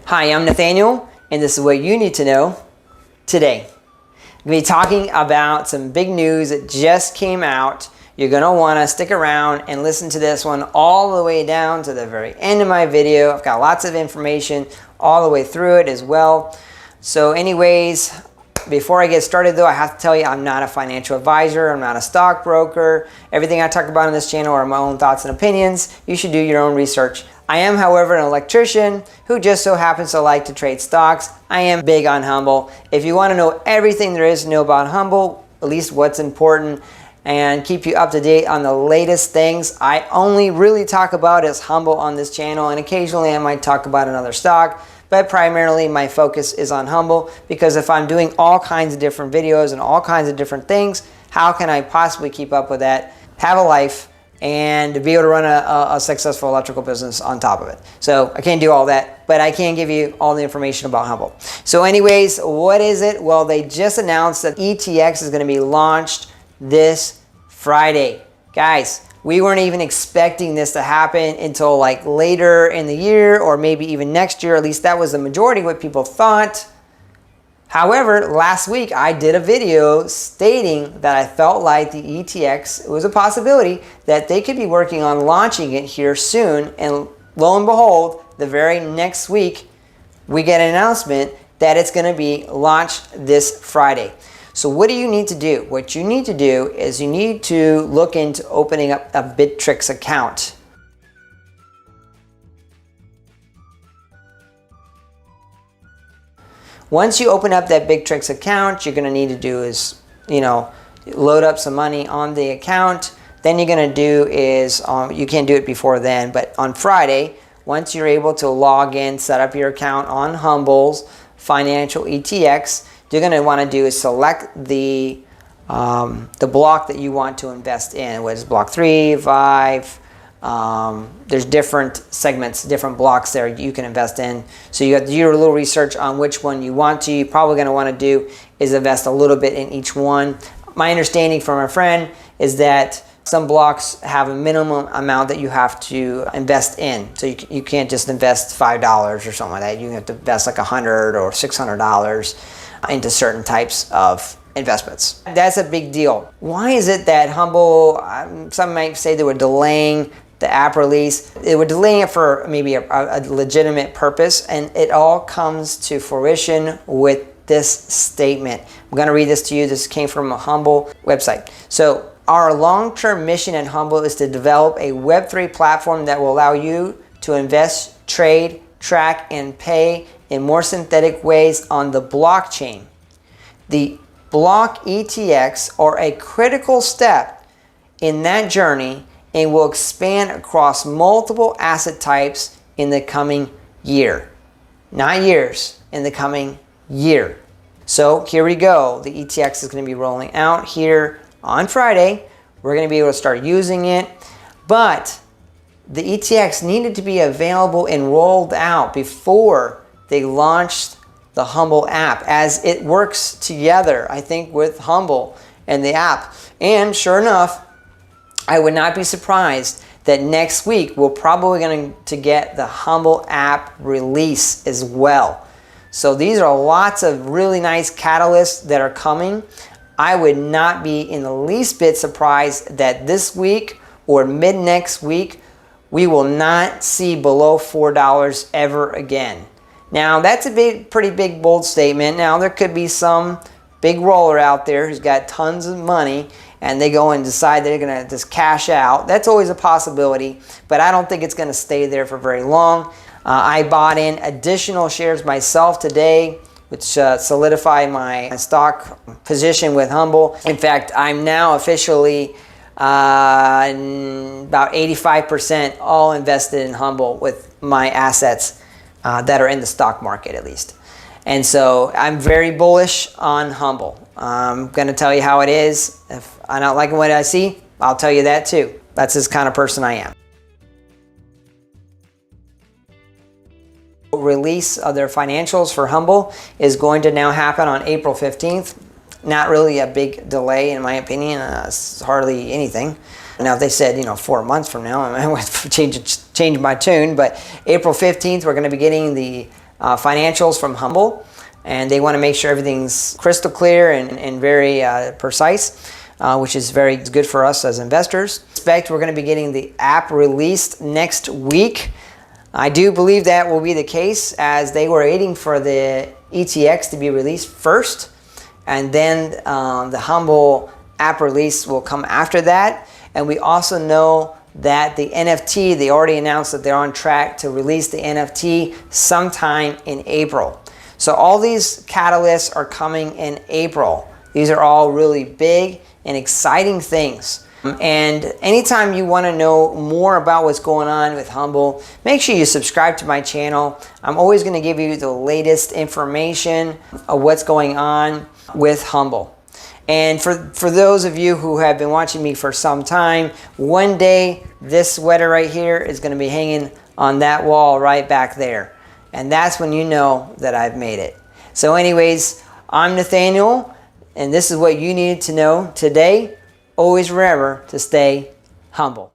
Hi, I'm Nathaniel, and this is what you need to know today. I'm going to be talking about some big news that just came out. You're going to want to stick around and listen to this one all the way down to the very end of my video. I've got lots of information all the way through it as well. So anyways, before I get started though, I have to tell you I'm not a financial advisor. I'm not a stockbroker. Everything I talk about on this channel are my own thoughts and opinions. You should do your own research. I am, however, an electrician who just so happens to like to trade stocks. I am big on HUMBL. If you want to know everything there is to know about HUMBL, at least what's important, and keep you up to date on the latest things, I only really talk about is HUMBL on this channel, and occasionally I might talk about another stock, but primarily my focus is on HUMBL, because if I'm doing all kinds of different videos and all kinds of different things, how can I possibly keep up with that, have a life, and to be able to run a successful electrical business on top of it? So I can't do all that, but I can give you all the information about HUMBL. So anyways, what is it? Well, they just announced that ETX is going to be launched this Friday. Guys, we weren't even expecting this to happen until like later in the year or maybe even next year. At least that was the majority of what people thought. However, last week I did a video stating that I felt like the ETX, it was a possibility that they could be working on launching it here soon. And lo and behold, the very next week, we get an announcement that it's going to be launched this Friday. So what do you need to do? What you need to do is you need to look into opening up a Bittrex account. Once you open up that Bittrex account, you're going to need to do is, load up some money on the account. Then you're going to do is, you can't do it before then, but on Friday, once you're able to log in, set up your account on HUMBL's Financial ETX, you're going to want to do is select the block that you want to invest in, which is block 3, 5. There's different segments, different blocks there you can invest in. So you have to do your little research on which one you want to. You're probably going to want to do is invest a little bit in each one. My understanding from a friend is that some blocks have a minimum amount that you have to invest in. So you can't just invest $5 or something like that. You have to invest like $100 or $600 into certain types of investments. That's a big deal. Why is it that HUMBL, some might say they were delaying the app release? They were delaying it for maybe a legitimate purpose, and it all comes to fruition with this statement. I'm going to read this to you. This came from a HUMBL website. So, our long-term mission at HUMBL is to develop a Web3 platform that will allow you to invest, trade, track, and pay in more synthetic ways on the blockchain. The block ETX are a critical step in that journey and will expand across multiple asset types in the coming year. Not years, in the coming year. So here we go. The ETX is going to be rolling out here on Friday. We're going to be able to start using it. But the ETX needed to be available and rolled out before they launched the HUMBL app, as it works together, I think, with HUMBL and the app. And sure enough, I would not be surprised that next week we're probably going to get the HUMBL app release as well. So these are lots of really nice catalysts that are coming. I would not be in the least bit surprised that this week or mid next week we will not see below $4 ever again. Now that's a pretty big, bold statement. Now there could be some big roller out there who's got tons of money and they go and decide they're going to just cash out. That's always a possibility, but I don't think it's going to stay there for very long. I bought in additional shares myself today, which solidified my stock position with HUMBL. In fact, I'm now officially about 85% all invested in HUMBL with my assets that are in the stock market at least. And so I'm very bullish on HUMBL. I'm going to tell you how it is. If I'm not liking what I see, I'll tell you that too. That's this kind of person I am. Release of their financials for HUMBL is going to now happen on April 15th. Not really a big delay in my opinion. It's hardly anything. Now if they said 4 months from now, I might change my tune, but April 15th we're going to be getting the financials from HUMBL, and they want to make sure everything's crystal clear and very precise, which is very good for us as investors. In fact, we're going to be getting the app released next week. I do believe that will be the case, as they were waiting for the ETX to be released first, and then the HUMBL app release will come after that. And we also know that the NFT, they already announced that they're on track to release the NFT sometime in April. So all these catalysts are coming in April. These are all really big and exciting things. And anytime you want to know more about what's going on with HUMBL, make sure you subscribe to my channel. I'm always going to give you the latest information of what's going on with HUMBL. And for those of you who have been watching me for some time, one day this sweater right here is going to be hanging on that wall right back there. And that's when you know that I've made it. So anyways, I'm Nathaniel, and this is what you needed to know today. Always remember to stay humble.